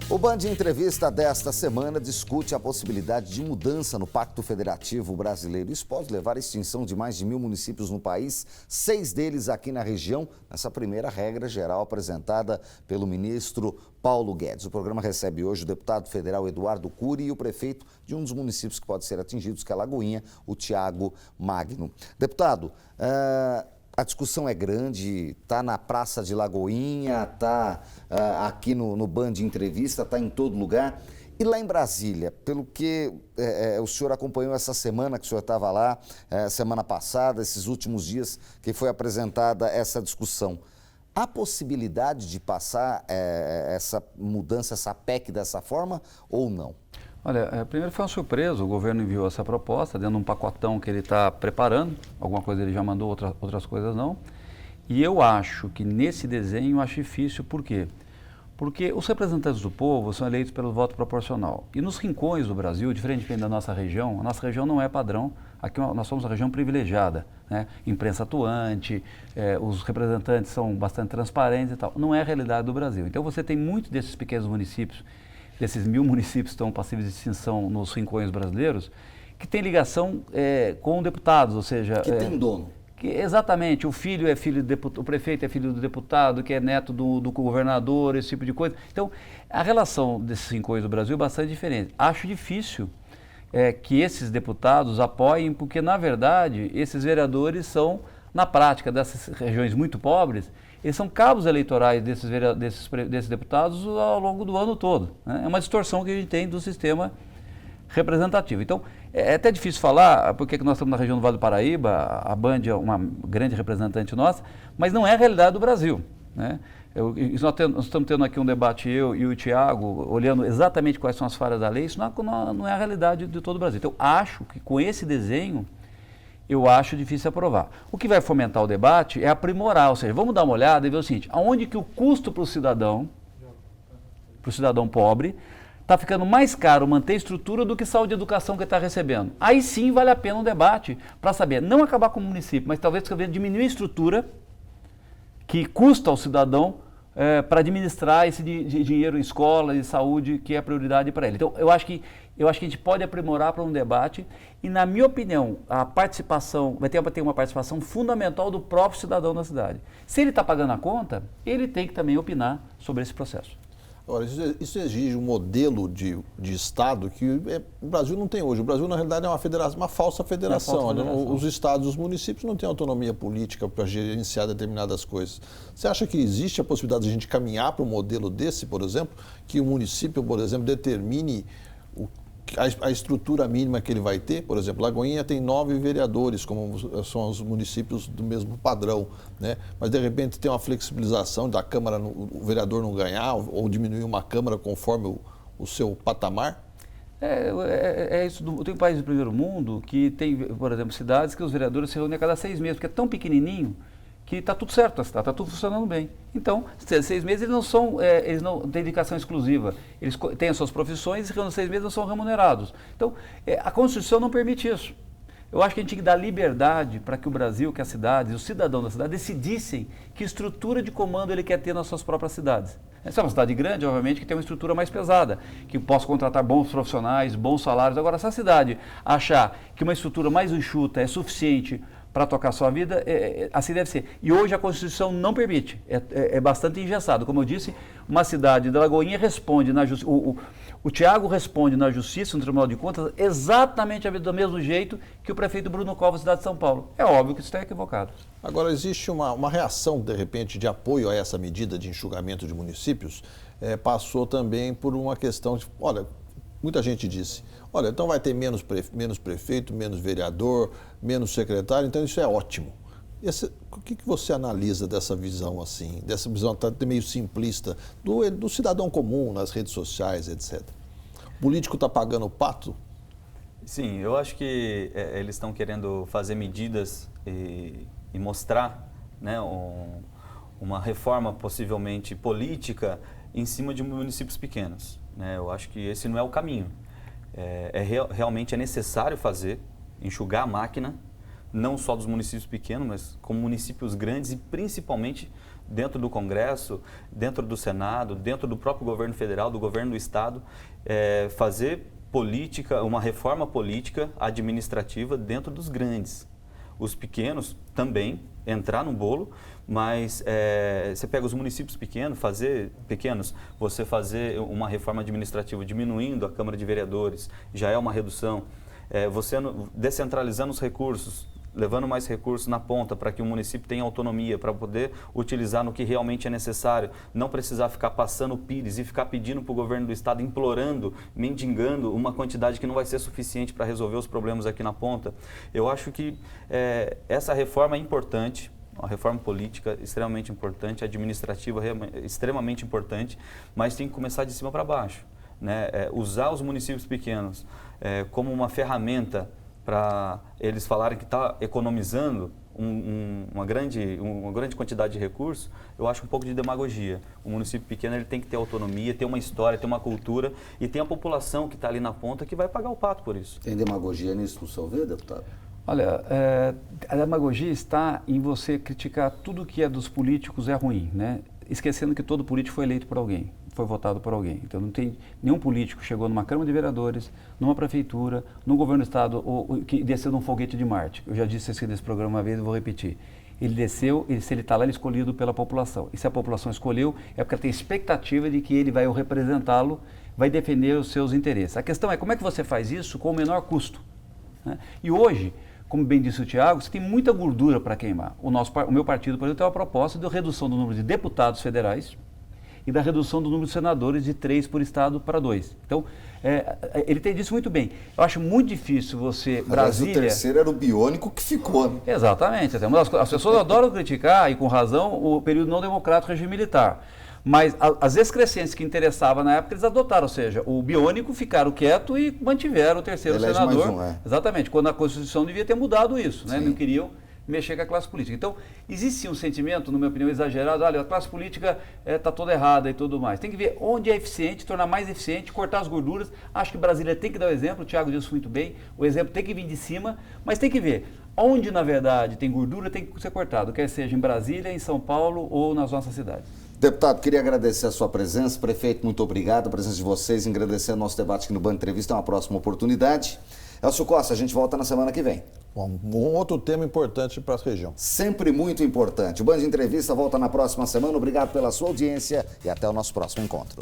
O Band Entrevista desta semana discute a possibilidade de mudança no Pacto Federativo Brasileiro. Isso pode levar à extinção de mais de 1.000 municípios no país, 6 deles aqui na região, nessa primeira regra geral apresentada pelo ministro Paulo Guedes. O programa recebe hoje o deputado federal Eduardo Cury e o prefeito de um dos municípios que pode ser atingidos, que é Lagoinha, o Thiago Magno. Deputado, a discussão é grande, está na Praça de Lagoinha, está aqui no Band Entrevista, está em todo lugar. E lá em Brasília, pelo que o senhor acompanhou essa semana que o senhor estava lá, semana passada, esses últimos dias que foi apresentada essa discussão, há possibilidade de passar essa mudança, essa PEC dessa forma ou não? Olha, primeiro foi uma surpresa, o governo enviou essa proposta dentro de um pacotão que ele está preparando, alguma coisa ele já mandou, outras coisas não. E eu acho que nesse desenho eu acho difícil, por quê? Porque os representantes do povo são eleitos pelo voto proporcional. E nos rincões do Brasil, diferentemente da nossa região, a nossa região não é padrão, aqui nós somos uma região privilegiada, né? Imprensa atuante, os representantes são bastante transparentes e tal. Não é a realidade do Brasil. Então você tem muitos desses pequenos municípios, desses 1.000 municípios que estão passíveis de extinção nos rincões brasileiros, que tem ligação com deputados, ou seja... Que tem dono. Exatamente, o filho é filho do deputado, o prefeito é filho do deputado, que é neto do governador, esse tipo de coisa. Então, a relação desses rincões do Brasil é bastante diferente. Acho difícil que esses deputados apoiem, porque, na verdade, esses vereadores são, na prática, dessas regiões muito pobres, eles são cabos eleitorais desses deputados ao longo do ano todo, né? É uma distorção que a gente tem do sistema representativo. Então, é até difícil falar, porque nós estamos na região do Vale do Paraíba, a Band é uma grande representante nossa, mas não é a realidade do Brasil, né? Nós estamos tendo aqui um debate, eu e o Thiago, olhando exatamente quais são as falhas da lei, isso não é a realidade de todo o Brasil. Então, acho que com esse desenho, eu acho difícil aprovar. O que vai fomentar o debate é aprimorar, ou seja, vamos dar uma olhada e ver o seguinte, aonde que o custo para o cidadão pobre, está ficando mais caro manter a estrutura do que saúde e educação que ele está recebendo. Aí sim vale a pena um debate para saber, não acabar com o município, mas talvez diminuir a estrutura que custa ao cidadão para administrar esse dinheiro em escola e saúde, que é a prioridade para ele. Então, eu acho que a gente pode aprimorar para um debate e, na minha opinião, a participação, vai ter uma participação fundamental do próprio cidadão da cidade. Se ele está pagando a conta, ele tem que também opinar sobre esse processo. Agora, isso exige um modelo de Estado que o Brasil não tem hoje. O Brasil, na realidade, é uma falsa federação. Os estados, os municípios não têm autonomia política para gerenciar determinadas coisas. Você acha que existe a possibilidade de a gente caminhar para um modelo desse, por exemplo, que o município, por exemplo, determine a estrutura mínima que ele vai ter? Por exemplo, Lagoinha tem 9 vereadores, como são os municípios do mesmo padrão, né? Mas, de repente, tem uma flexibilização da Câmara, o vereador não ganhar, ou diminuir uma Câmara conforme o seu patamar? Isso. Tem países do primeiro mundo que tem, por exemplo, cidades que os vereadores se reúnem a cada 6 meses, porque é tão pequenininho que está tudo certo, está tudo funcionando bem. Então, 6 meses eles não têm dedicação exclusiva, eles têm as suas profissões e se reúnem 6 meses não são remunerados. Então, a Constituição não permite isso. Eu acho que a gente tem que dar liberdade para que o Brasil, que as cidades, os cidadãos da cidade decidissem que estrutura de comando ele quer ter nas suas próprias cidades. Essa é uma cidade grande, obviamente, que tem uma estrutura mais pesada, que possa contratar bons profissionais, bons salários. Agora, se a cidade achar que uma estrutura mais enxuta é suficiente para tocar a sua vida, assim deve ser. E hoje a Constituição não permite, é bastante engessado. Como eu disse, uma cidade da Lagoinha responde na justiça, o Thiago responde na Justiça, no Tribunal de Contas, exatamente do mesmo jeito que o prefeito Bruno Covas, cidade de São Paulo. É óbvio que isso está equivocado. Agora, existe uma reação, de repente, de apoio a essa medida de enxugamento de municípios, passou também por uma questão de, olha, muita gente disse, olha, então vai ter menos prefeito, menos vereador, menos secretário, então isso é ótimo. O que você analisa dessa visão assim, dessa visão até meio simplista do cidadão comum nas redes sociais, etc? O político está pagando o pato? Sim, eu acho que eles estão querendo fazer medidas e mostrar, né, uma reforma possivelmente política em cima de municípios pequenos, né? Eu acho que esse não é o caminho. Realmente é necessário enxugar a máquina, não só dos municípios pequenos, mas como municípios grandes e principalmente dentro do Congresso, dentro do Senado, dentro do próprio governo federal, do governo do Estado, fazer política, uma reforma política administrativa dentro dos grandes. Os pequenos também entrar no bolo, mas você pega os municípios pequenos, você fazer uma reforma administrativa diminuindo a Câmara de Vereadores, já é uma redução. Você descentralizando os recursos, levando mais recursos na ponta para que o município tenha autonomia para poder utilizar no que realmente é necessário, não precisar ficar passando o pires e ficar pedindo para o governo do estado, implorando, mendigando uma quantidade que não vai ser suficiente para resolver os problemas aqui na ponta. Eu acho que essa reforma é importante, uma reforma política extremamente importante, administrativa extremamente importante, mas tem que começar de cima para baixo, né? Usar os municípios pequenos como uma ferramenta para eles falarem que está economizando uma grande quantidade de recursos, eu acho um pouco de demagogia. O município pequeno ele tem que ter autonomia, ter uma história, ter uma cultura e tem a população que está ali na ponta que vai pagar o pato por isso. Tem demagogia nisso, no seu ver, deputado? Olha, a demagogia está em você criticar tudo que é dos políticos é ruim, né? Esquecendo que todo político foi eleito por alguém, foi votado por alguém. Então não tem nenhum político que chegou numa Câmara de Vereadores, numa prefeitura, num governo do estado, ou que desceu num foguete de Marte. Eu já disse isso nesse programa uma vez e vou repetir. Ele desceu, se ele está lá, ele é escolhido pela população. E se a população escolheu, é porque ela tem expectativa de que ele vai representá-lo, vai defender os seus interesses. A questão é como é que você faz isso com o menor custo, né? E hoje, como bem disse o Tiago, você tem muita gordura para queimar. O meu partido, por exemplo, tem uma proposta de redução do número de deputados federais e da redução do número de senadores de 3 por estado para 2. Então, ele tem disso muito bem. Eu acho muito difícil você... Brasília... Mas o terceiro era o biônico que ficou, né? Exatamente. As pessoas adoram criticar, e com razão, o período não democrático regime militar. Mas as excrescências que interessavam na época, eles adotaram, ou seja, o biônico ficaram quietos e mantiveram o terceiro senador. Mais um, Exatamente, quando a Constituição devia ter mudado isso, né? Não queriam mexer com a classe política. Então, existe sim um sentimento, na minha opinião, exagerado, olha, a classe política está toda errada e tudo mais. Tem que ver onde é eficiente, tornar mais eficiente, cortar as gorduras. Acho que Brasília tem que dar o exemplo, o Tiago disse muito bem, o exemplo tem que vir de cima, mas tem que ver onde, na verdade, tem gordura, tem que ser cortado, quer seja em Brasília, em São Paulo ou nas nossas cidades. Deputado, queria agradecer a sua presença. Prefeito, muito obrigado. A presença de vocês, engrandecer o nosso debate aqui no Band Entrevista. É uma próxima oportunidade. Elcio Costa, a gente volta na semana que vem. Um outro tema importante para a região. Sempre muito importante. O Band Entrevista volta na próxima semana. Obrigado pela sua audiência e até o nosso próximo encontro.